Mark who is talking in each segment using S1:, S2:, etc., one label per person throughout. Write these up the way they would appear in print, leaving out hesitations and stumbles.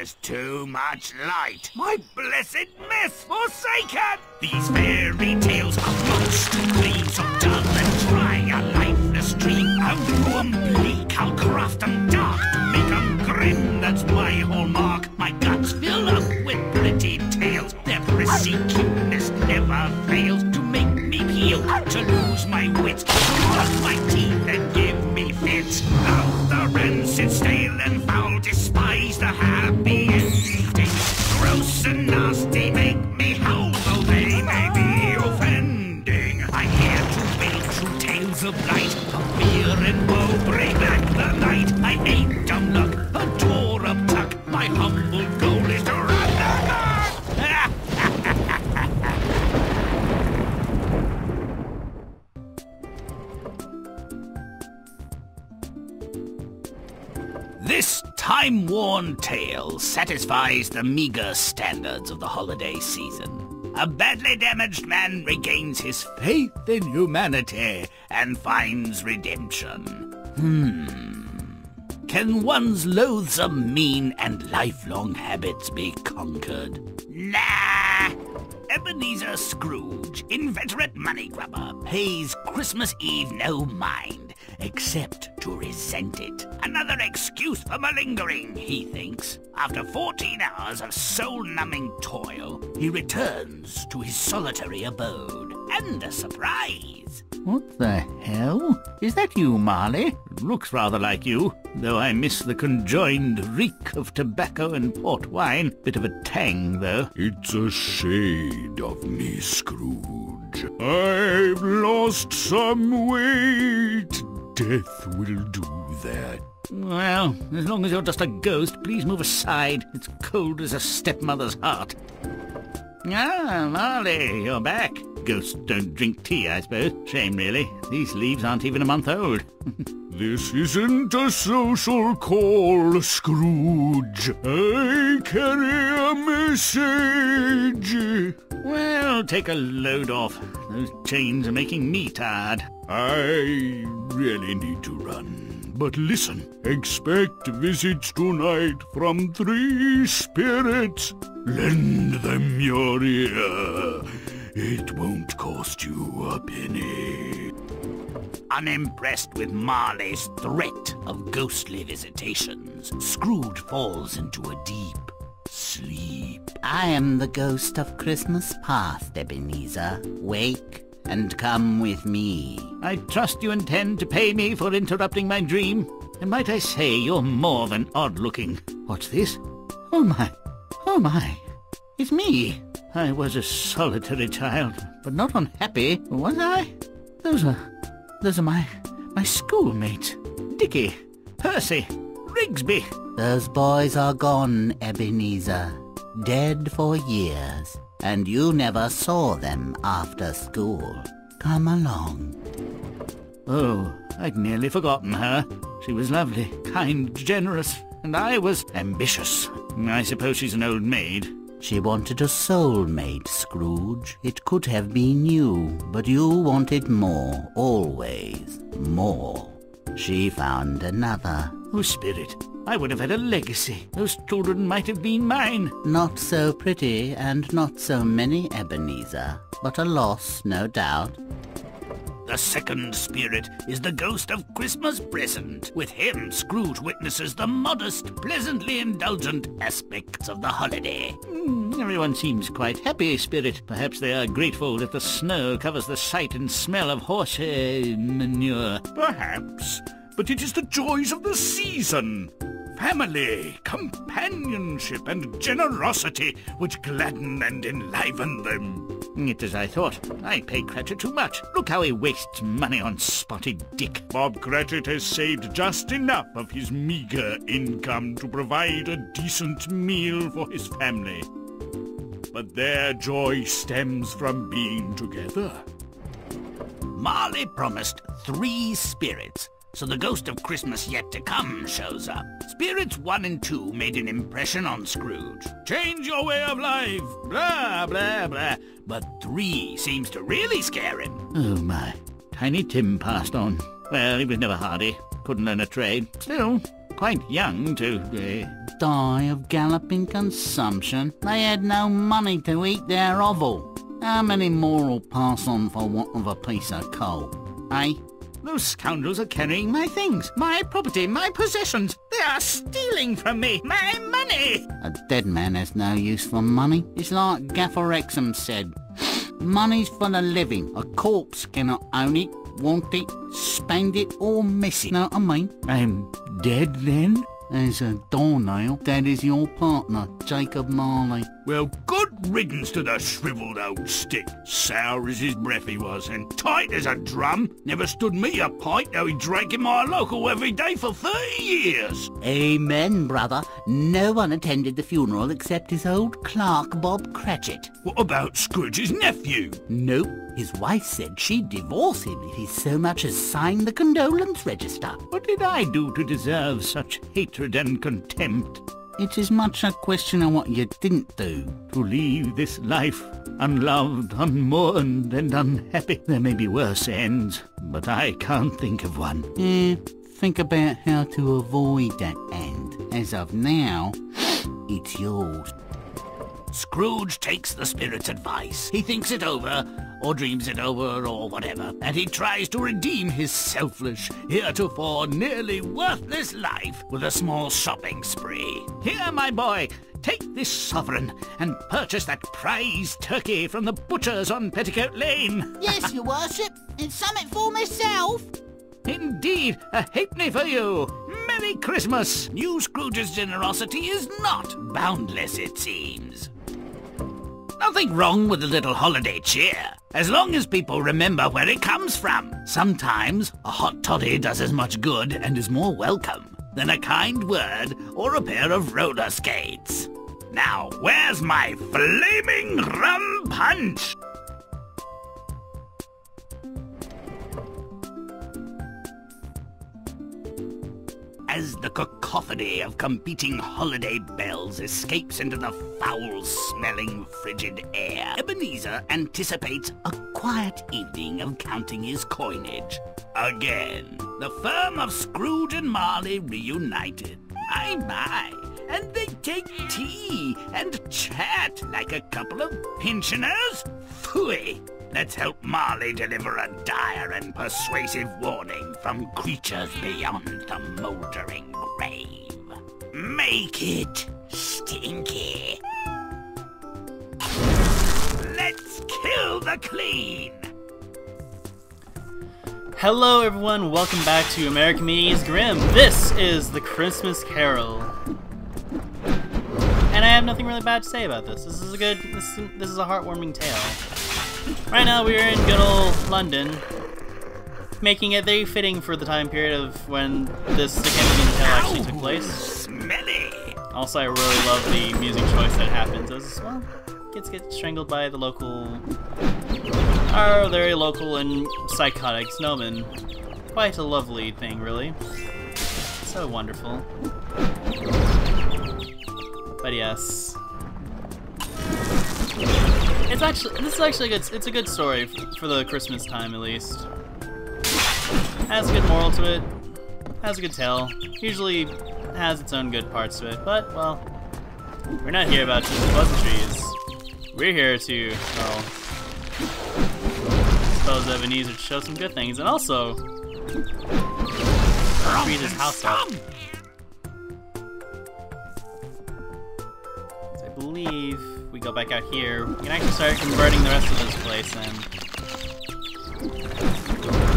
S1: There's too much light. My blessed mess forsaken! These fairy tales are most clean, so dull and dry, a lifeless dream. I'll brew 'em bleak, I'll craft 'em dark, to make 'em grim, that's my hallmark. My guts fill up with pretty tales, their prissy cuteness never fails to make me peel, to lose my wits, to rot my teeth and give me fits. Love the rancid, stale and foul, despise the happy ending. Gross and nasty make me howl, though they may be offending. I'm here to build true tales of light, of fear and woe, bring back the light. I ain't dumb luck, a door up tuck, my humble goal is to run the gun. This time-worn tale satisfies the meager standards of the holiday season. A badly damaged man regains his faith in humanity and finds redemption. Can one's loathsome, mean, and lifelong habits be conquered? Nah! Ebenezer Scrooge, inveterate money grubber, pays Christmas Eve no mind, except to resent it. Another excuse for malingering, he thinks. After 14 hours of soul-numbing toil, he returns to his solitary abode. And a surprise!
S2: What the hell? Is that you, Marley? Looks rather like you, though I miss the conjoined reek of tobacco and port wine. Bit of a tang, though.
S3: It's a shade of me, Scrooge. I've lost some weight. Death will do that.
S2: Well, as long as you're just a ghost, please move aside. It's cold as a stepmother's heart. Ah, Marley, you're back. Ghosts don't drink tea, I suppose. Shame, really. These leaves aren't even a month old.
S3: This isn't a social call, Scrooge. I carry a message.
S2: Well, take a load off. Those chains are making me tired.
S3: I really need to run. But listen, expect visits tonight from 3 spirits. Lend them your ear. It won't cost you a penny.
S1: Unimpressed with Marley's threat of ghostly visitations, Scrooge falls into a deep sleep.
S4: I am the ghost of Christmas past, Ebenezer. Wake and come with me.
S2: I trust you intend to pay me for interrupting my dream. And might I say, you're more than odd-looking. What's this? Oh my, it's me. I was a solitary child, but not unhappy, was I? Those are my schoolmates. Dickie, Percy, Rigsby.
S4: Those boys are gone, Ebenezer. Dead for years. And you never saw them after school. Come along.
S2: Oh, I'd nearly forgotten her. She was lovely, kind, generous, and I was ambitious. I suppose she's an old maid.
S4: She wanted a soulmate, Scrooge. It could have been you, but you wanted more, always. More. She found another.
S2: Oh, Spirit, I would have had a legacy. Those children might have been mine.
S4: Not so pretty and not so many, Ebenezer, but a loss, no doubt.
S1: The second spirit is the ghost of Christmas present. With him, Scrooge witnesses the modest, pleasantly indulgent aspects of the holiday.
S2: Everyone seems quite happy, Spirit. Perhaps they are grateful that the snow covers the sight and smell of horse manure.
S3: Perhaps, but it is the joys of the season. Family, companionship, and generosity which gladden and enliven them.
S2: It's as I thought. I pay Cratchit too much. Look how he wastes money on Spotted Dick.
S3: Bob Cratchit has saved just enough of his meager income to provide a decent meal for his family. But their joy stems from being together.
S1: Marley promised 3 spirits, so the ghost of Christmas yet to come shows up. Spirits 1 and 2 made an impression on Scrooge. Change your way of life, blah, blah, blah. But 3 seems to really scare him.
S2: Oh my. Tiny Tim passed on. Well, he was never hardy. Couldn't learn a trade. Still, quite young to...
S4: Die of galloping consumption? They had no money to eat their offal. How many more will pass on for want of a piece of coal? Eh?
S2: Those scoundrels are carrying my things, my property, my possessions. They are stealing from me, my money.
S4: A dead man has no use for money. It's like Gaffer Exham said. Money's for the living. A corpse cannot own it, want it, spend it, or miss it. Know what I mean?
S2: I'm dead then?
S4: There's a doornail. That is your partner, Jacob Marley.
S3: Well, good riddance to the shriveled old stick. Sour as his breath he was, and tight as a drum. Never stood me a pint, though he drank in my local every day for 30 years.
S4: Amen, brother. No one attended the funeral except his old clerk, Bob Cratchit.
S3: What about Scrooge's nephew?
S4: Nope. His wife said she'd divorce him if he so much as signed the condolence register.
S2: What did I do to deserve such hatred and contempt?
S4: It's as much a question of what you didn't do.
S2: To leave this life unloved, unmourned, and unhappy. There may be worse ends, but I can't think of one.
S4: Think about how to avoid that end. As of now, it's yours.
S1: Scrooge takes the spirit's advice. He thinks it over, or dreams it over, or whatever, and he tries to redeem his selfish, heretofore nearly worthless life with a small shopping spree.
S2: Here, my boy, take this sovereign and purchase that prize turkey from the butcher's on Petticoat Lane.
S5: Yes, your worship, and something for myself.
S2: Indeed, a halfpenny for you. Merry Christmas.
S1: New Scrooge's generosity is not boundless, it seems. Nothing wrong with a little holiday cheer, as long as people remember where it comes from. Sometimes a hot toddy does as much good and is more welcome than a kind word or a pair of roller skates. Now, where's my flaming rum punch? As the cacophony of competing holiday bells escapes into the foul-smelling, frigid air, Ebenezer anticipates a quiet evening of counting his coinage. Again, the firm of Scrooge and Marley reunited. My, and they take tea and chat like a couple of pensioners? Phooey! Let's help Marley deliver a dire and persuasive warning from creatures beyond the mouldering grave. Make it stinky. Let's kill the clean.
S6: Hello everyone, welcome back to American Me's Grimm. This is the Christmas Carol. And I have nothing really bad to say about this. This is a heartwarming tale. Right now we are in good old London, making it very fitting for the time period of when this Dickensian tale actually took place.
S1: Smelly.
S6: Also, I really love the music choice that happens as, well, kids get strangled by the local, our very local and psychotic snowman. Quite a lovely thing, really. So wonderful. But yes. This is actually good. It's a good story for the Christmas time, at least. Has a good moral to it. Has a good tale. Usually has its own good parts to it, but well, we're not here about just pleasantries. We're here to, well, suppose Ebenezer to show some good things, and also treat his house up. I believe we go back out here, we can actually start converting the rest of this place, and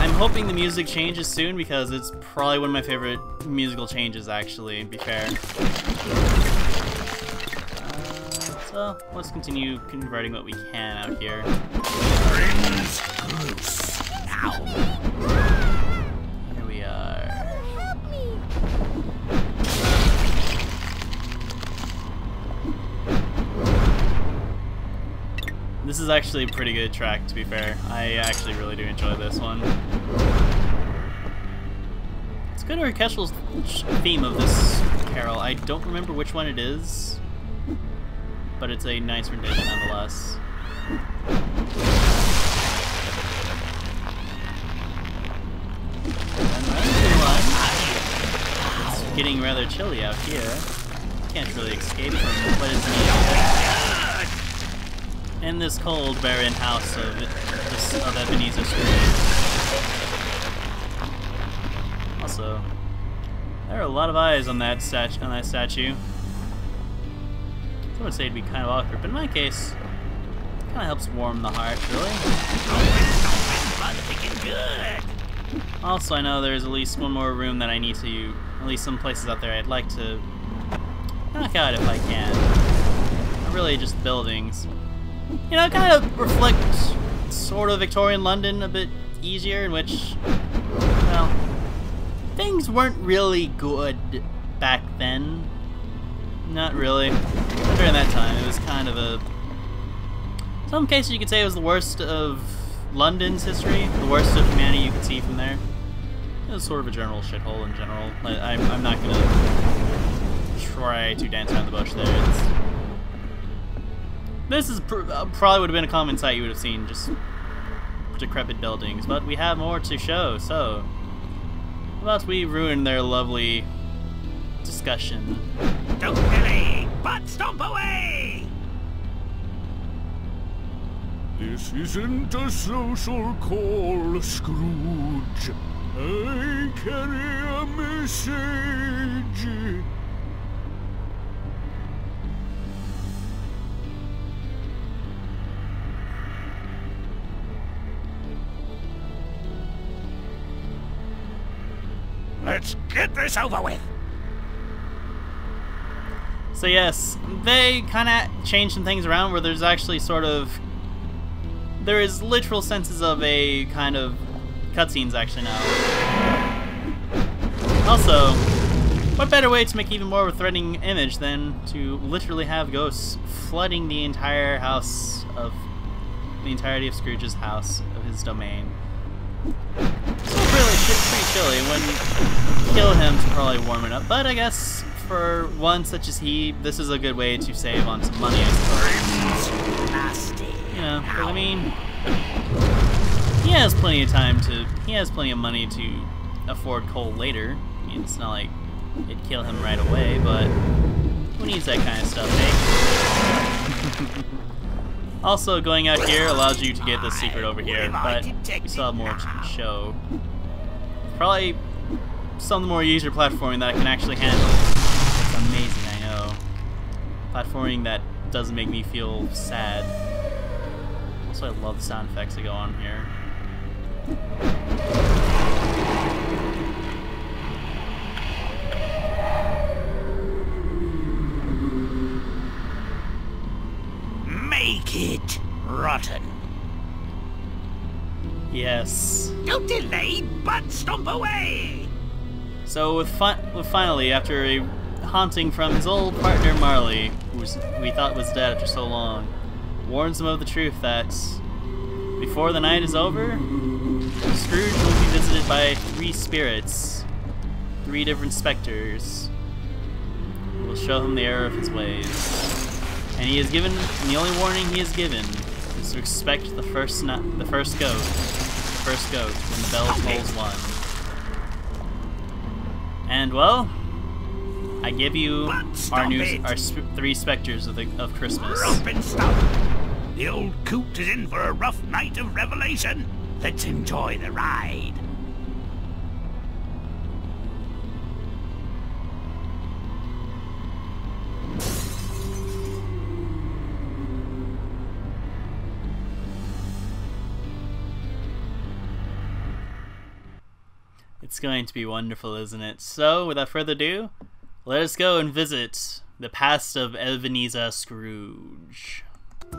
S6: I'm hoping the music changes soon because it's probably one of my favorite musical changes, actually, to be fair. So let's continue converting what we can out here. Here we are. This is actually a pretty good track, to be fair. I actually really do enjoy this one. It's good orchestral theme of this carol. I don't remember which one it is, but it's a nice rendition nonetheless. getting rather chilly out here. Can't really escape from what is needed in this cold, barren house of Ebenezer Scrooge. Also, there are a lot of eyes on that statue. I would say it'd be kind of awkward, but in my case, it kind of helps warm the heart, really. Also, I know there's at least one more room that I need to, at least some places out there I'd like to knock out if I can. Not really just buildings. You know, kind of reflect sort of Victorian London a bit easier, in which, well, things weren't really good back then. Not really. During that time, it was kind of a... In some cases you could say it was the worst of London's history, the worst of humanity you could see from there. It was sort of a general shithole in general. I'm not gonna try to dance around the bush there. This is probably would have been a common sight you would have seen, just decrepit buildings, but we have more to show, so how about we ruin their lovely discussion.
S1: Don't delay, but stomp away!
S3: This isn't a social call, Scrooge. I carry a message.
S1: Let's get this over with.
S6: So yes, they kind of changed some things around where there's actually sort of... There is literal senses of a kind of cutscenes actually now. Also, what better way to make even more of a threatening image than to literally have ghosts flooding the entire house of... the entirety of Scrooge's house, of his domain. It's really pretty chilly. When you kill him to probably warm it up, but I guess for one such as he, this is a good way to save on some money, I suppose. You know, but I mean, he has plenty of time to, he has plenty of money to afford coal later. I mean, it's not like it'd kill him right away, but who needs that kind of stuff, eh? Also, going out here allows you to get the secret over here, but we still have more to show. Probably some of the more user platforming that I can actually handle. It's amazing, I know. Platforming that doesn't make me feel sad. Also, I love the sound effects that go on here.
S1: Make it rotten.
S6: Yes.
S1: Don't delay, but stomp away.
S6: So with finally, after a haunting from his old partner Marley, who we thought was dead after so long, warns him of the truth that before the night is over, Scrooge will be visited by 3 spirits, 3 different specters, who will show him the error of his ways. And he is given, and the only warning he is given is to expect the first goat when the bell tolls 1. And well, I give you our 3 specters of Christmas.
S1: Romp and stop. The old coot is in for a rough night of revelation. Let's enjoy the ride.
S6: It's going to be wonderful, isn't it? So, without further ado, let us go and visit the past of Ebenezer Scrooge.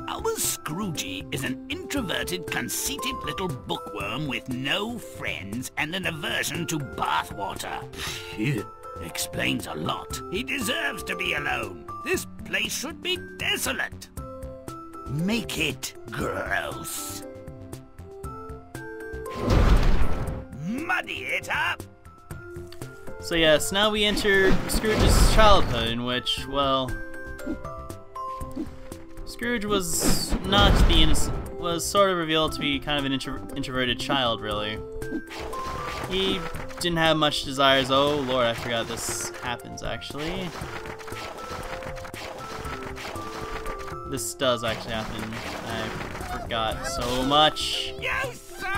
S1: Our Scroogey is an introverted, conceited little bookworm with no friends and an aversion to bathwater. Phew, explains a lot. He deserves to be alone. This place should be desolate. Make it gross. Muddy it up.
S6: So yes, now we enter Scrooge's childhood, in which, well, Scrooge was not the was sort of revealed to be kind of an introverted child, really. He didn't have much desires. Oh lord, I forgot this happens actually. This does actually happen. I forgot so much.
S1: You suck!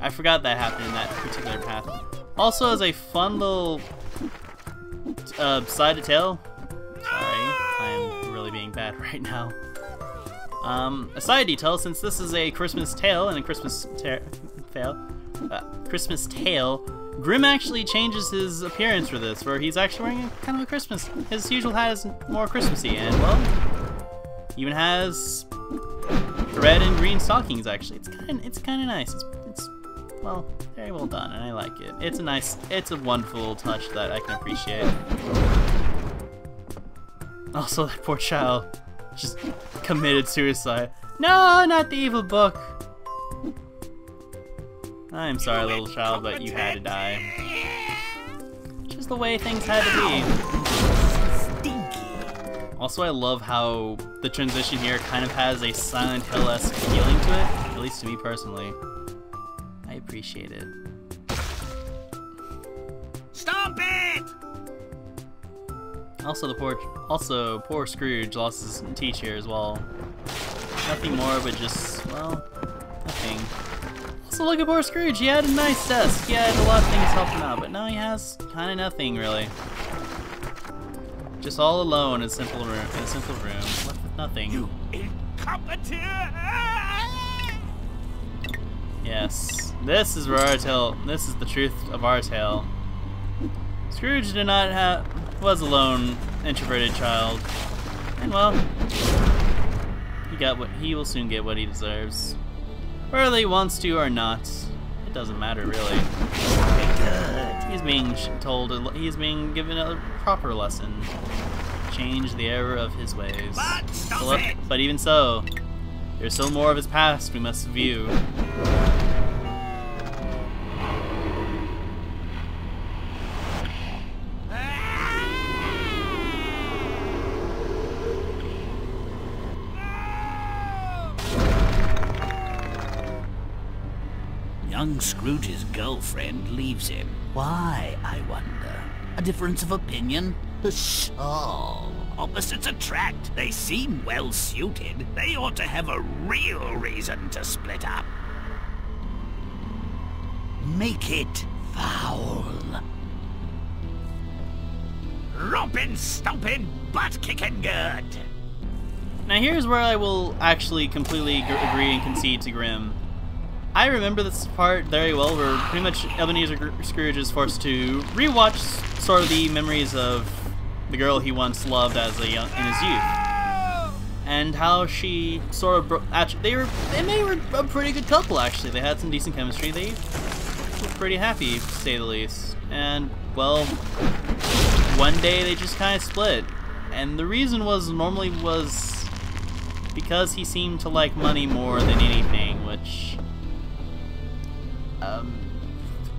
S6: I forgot that happened in that particular path. Also, as a fun little side to tale. Sorry, I am really being bad right now. A side detail, since this is a Christmas tale and a Christmas tale, Grimm actually changes his appearance for this, where he's actually wearing kind of a Christmas. His usual hat is more Christmassy, and well, even has red and green stockings. Actually, it's kind of nice. It's well, very well done, and I like it. It's a wonderful little touch that I can appreciate. Also, that poor child just committed suicide. No, not the evil book. I'm sorry, little child, but you had to die. Just the way things had to be.
S1: Stinky.
S6: Also, I love how the transition here kind of has a Silent Hill-esque feeling to it, at least to me personally. I appreciate it.
S1: Stop it!
S6: Also, poor Scrooge lost his teacher as well. Nothing more, but just, well, nothing. Also, look at poor Scrooge. He had a nice desk. He had a lot of things helping him out, but now he has kind of nothing really. Just all alone in a simple room, left with nothing.
S1: You incompetent!
S6: Yes, this is where our tale. This is the truth of our tale. Scrooge was a lone, introverted child, and well, he will soon get what he deserves, whether he wants to or not. It doesn't matter really. He's being told. He's being given a proper lesson. Change the error of his ways. But even so, there's still more of his past we must view.
S4: Young Scrooge's girlfriend leaves him. Why, I wonder? A difference of opinion? So, opposites attract. They seem well suited. They ought to have a real reason to split up. Make it foul.
S1: Rompin', stompin', butt-kicking good!
S6: Now here's where I will actually completely agree and concede to Grimm. I remember this part very well, where pretty much Ebenezer Scrooge is forced to rewatch sort of the memories of the girl he once loved in his youth, and how she sort of they were a pretty good couple actually. They had some decent chemistry. They were pretty happy, to say the least. And well, one day they just kind of split, and the reason was because he seemed to like money more than anything, which.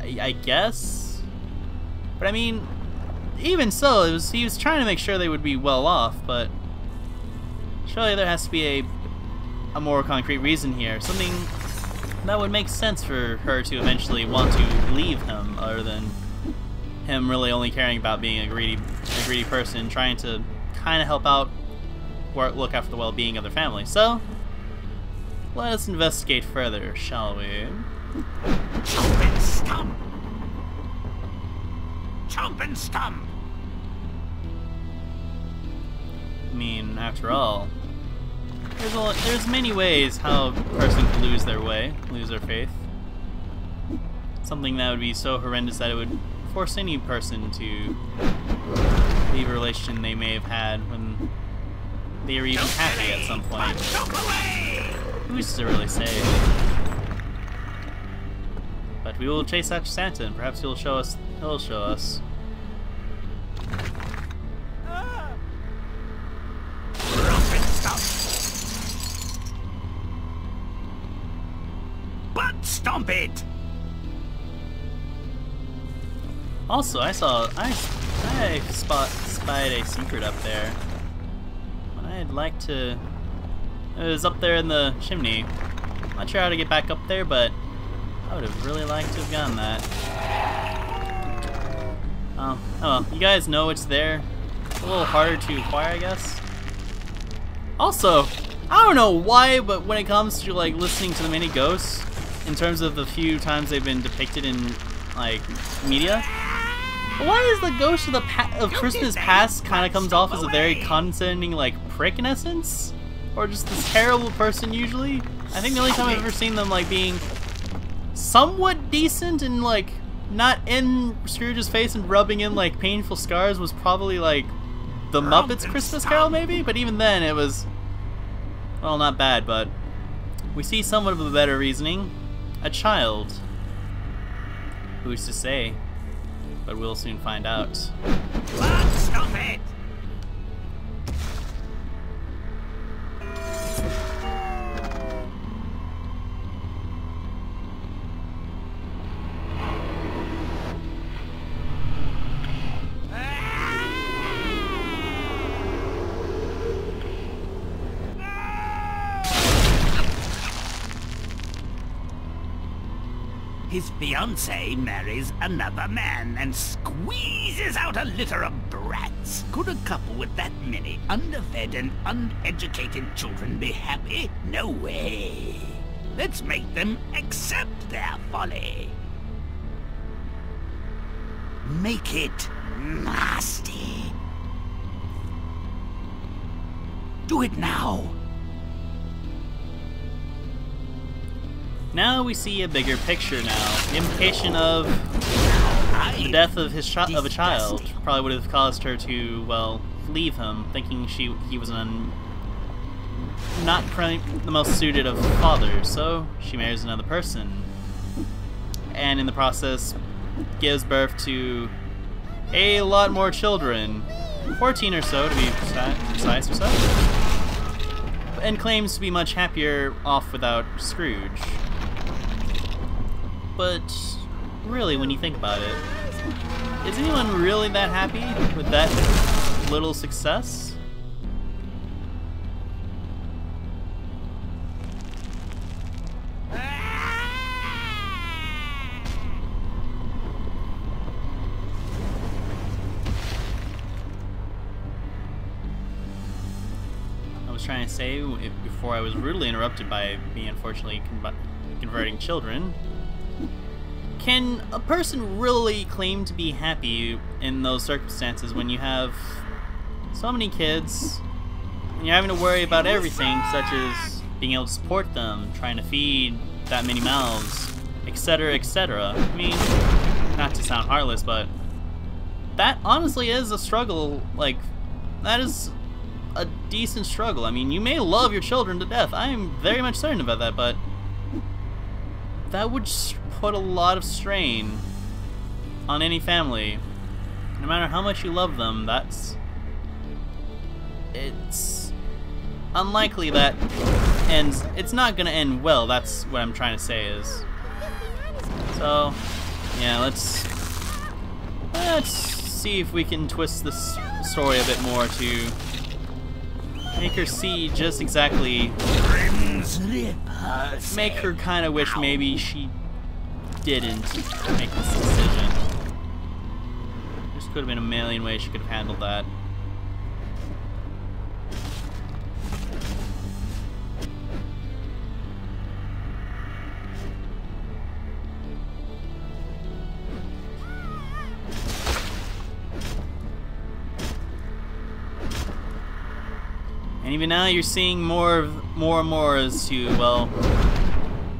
S6: I guess, but I mean, even so, he was trying to make sure they would be well off. But surely there has to be a more concrete reason here, something that would make sense for her to eventually want to leave him, other than him really only caring about being a greedy person, trying to kind of help out, or look after the well-being of their family. So let us investigate further, shall we?
S1: Chomp and stump! Chomp and stump!
S6: I mean, after all, there's many ways how a person can lose their faith. Something that would be so horrendous that it would force any person to leave a relation they may have had when they were even happy at some point. Who's to really say? But we will chase after Santa, and perhaps he'll show us.
S1: Butt stomp it!
S6: Also, I spied a secret up there. And I'd like to. It was up there in the chimney. Not sure how to get back up there, but I would have really liked to have gotten that. Oh well, you guys know it's there. It's a little harder to acquire, I guess. Also, I don't know why, but when it comes to like listening to the many ghosts, in terms of the few times they've been depicted in like media, why is the ghost of Christmas Past kind of comes off as a very condescending like prick in essence, or just this terrible person usually? I think the only time I've ever seen them like being somewhat decent and like not in Scrooge's face and rubbing in like painful scars was probably like the Muppets Christmas Carol maybe, but even then it was, well, not bad, but we see somewhat of a better reasoning. A child. Who's to say? But we'll soon find out.
S1: Stop it! His fiancée marries another man and squeezes out a litter of brats. Could a couple with that many underfed and uneducated children be happy? No way. Let's make them accept their folly. Make it nasty. Do it now.
S6: Now we see a bigger picture now. The implication of the death of a child probably would have caused her to, well, leave him, thinking he was not the most suited of fathers, so she marries another person. And in the process, gives birth to a lot more children. 14 or so, to be precise or so. And claims to be much happier off without Scrooge. But really, when you think about it, is anyone really that happy with that little success? I was trying to say before I was rudely interrupted by me unfortunately converting children. Can a person really claim to be happy in those circumstances when you have so many kids and you're having to worry about everything, such as being able to support them, trying to feed that many mouths, etc., etc.? I mean, not to sound heartless, but that honestly is a struggle. Like, that is a decent struggle. I mean, you may love your children to death. I am very much certain about that, but that would put a lot of strain on any family. No matter how much you love them, it's unlikely that ends. It's not gonna end well. That's what I'm trying to say is. So, yeah, let's see if we can twist this story a bit more to make her see just exactly. Make her kind of wish maybe she didn't make this decision. There could have been a million ways she could have handled that. And even now you're seeing more and more as to, well,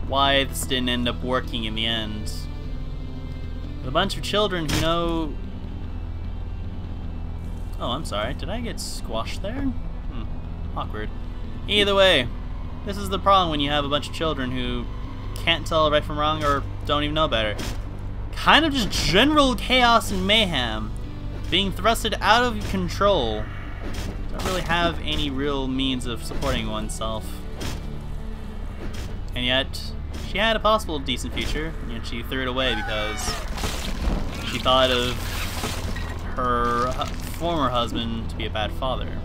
S6: why this didn't end up working in the end. A bunch of children who know... Oh, I'm sorry. Did I get squashed there? Awkward. Either way, this is the problem when you have a bunch of children who can't tell right from wrong or don't even know better. Kind of just general chaos and mayhem. Being thrusted out of control. Don't really have any real means of supporting oneself. And yet, she had a possible decent future, and yet she threw it away because she thought of her former husband to be a bad father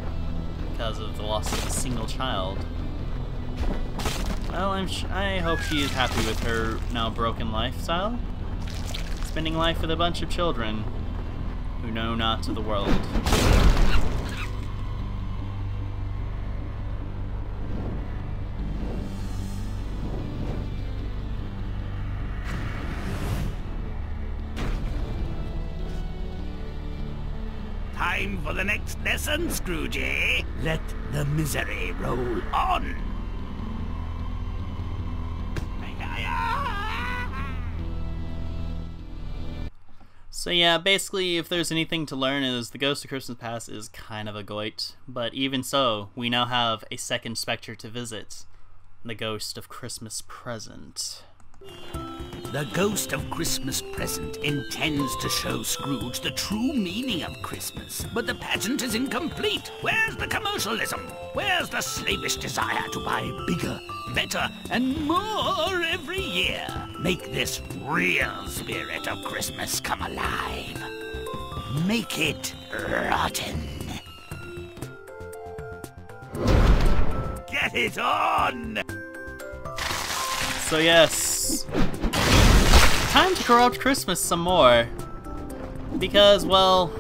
S6: because of the loss of a single child. Well, I hope she is happy with her now broken lifestyle. Spending life with a bunch of children who know not of the world.
S1: Time for the next lesson, Scroogey. Let the misery roll on.
S6: So yeah, basically, if there's anything to learn, is the Ghost of Christmas Past is kind of a goit. But even so, we now have a second spectre to visit. The Ghost of Christmas Present.
S1: The Ghost of Christmas Present intends to show Scrooge the true meaning of Christmas, but the pageant is incomplete. Where's the commercialism? Where's the slavish desire to buy bigger, better, and more every year? Make this real spirit of Christmas come alive. Make it rotten. Get it on!
S6: So yes, time to corrupt Christmas some more. Because, well,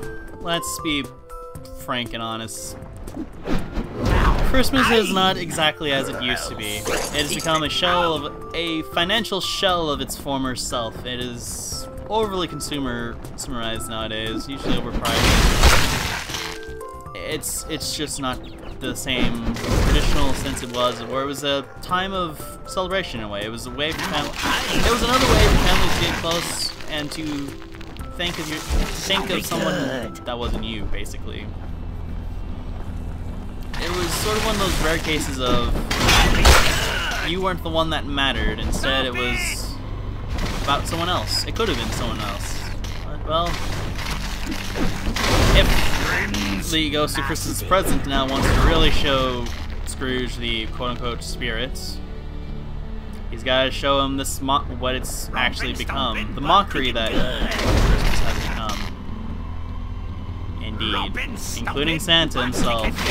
S6: let's be frank and honest. Christmas is not exactly as it used to be. It has become a financial shell of its former self. It is overly consumerized nowadays, usually overpriced. It's just not the same traditional sense it was, where it was a time of celebration in a way. It was a way for it was another way for families to get close and to think of someone that wasn't you, basically. It was sort of one of those rare cases of you weren't the one that mattered. Instead, it was about someone else. It could have been someone else. But, well, if the Ghost of Christmas Present now wants to really show Scrooge the quote-unquote spirit, he's got to show him this what it's actually become. The mockery that Christmas has become. Indeed. Including Santa himself. Saint Nick.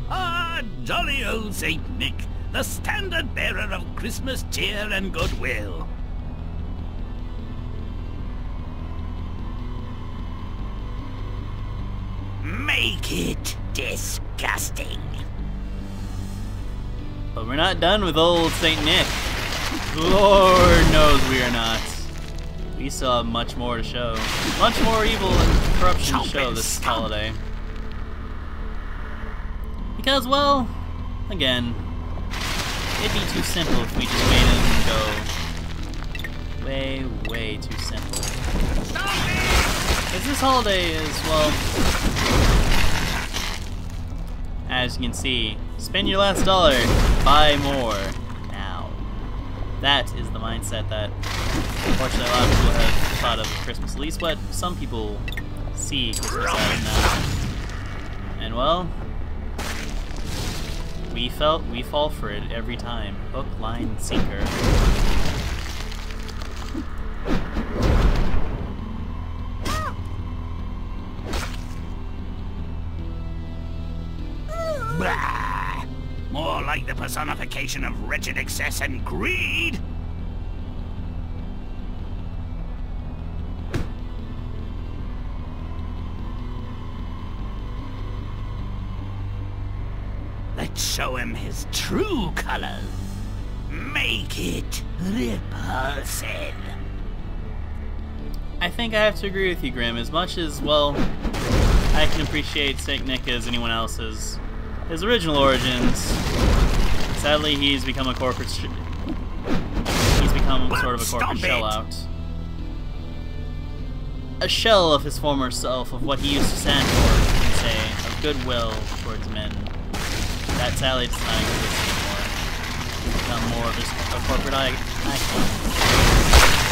S1: Ah, jolly old Saint Nick, the standard bearer of Christmas cheer and goodwill. Make it disgusting.
S6: But we're not done with old Saint Nick. Lord knows we are not. We still have much more to show. Much more evil and corruption to show this holiday. Because, well, again, it'd be too simple if we just made him go way, way too simple. Because this holiday is, well, as you can see, spend your last dollar, buy more now. That is the mindset that, unfortunately, a lot of people have thought of Christmas, at least what some people see Christmas as now. And, well, we fall for it every time. Hook, line, and sinker.
S1: Blah! More like the personification of wretched excess and greed. Let's show him his true colors. Make it repulsive.
S6: I think I have to agree with you, Grimm. As much as, well, I can appreciate Saint Nick as anyone else's. His original origins, sadly, he's become a corporate sort of a corporate shell-out. A shell of his former self, of what he used to stand for, you can say, of goodwill towards men. That sadly does not exist anymore. He's become more of just a corporate icon.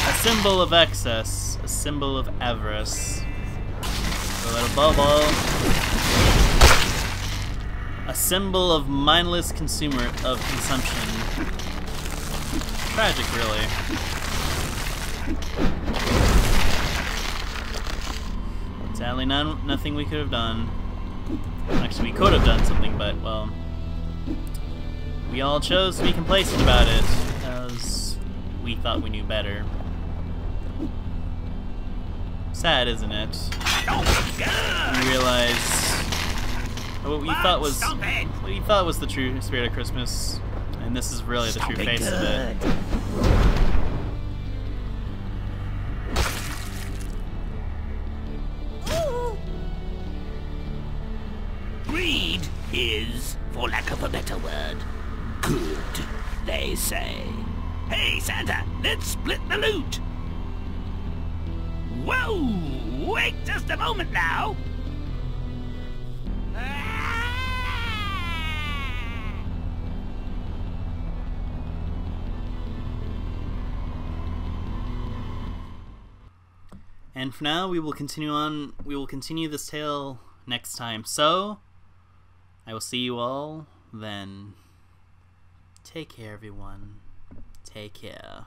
S6: A symbol of excess, a symbol of avarice. But above all, a symbol of mindless consumption. Tragic, really. Sadly, nothing we could have done. Actually, we could have done something, but, well, we all chose to be complacent about it, because we thought we knew better. Sad, isn't it? We realize what we thought was the true spirit of Christmas, and this is really the true face of it.
S4: Greed is, for lack of a better word, good, they say. Hey, Santa, let's split the loot! Whoa! Wait just a moment now!
S6: And for now, we will continue this tale next time. So, I will see you all then. Take care, everyone. Take care.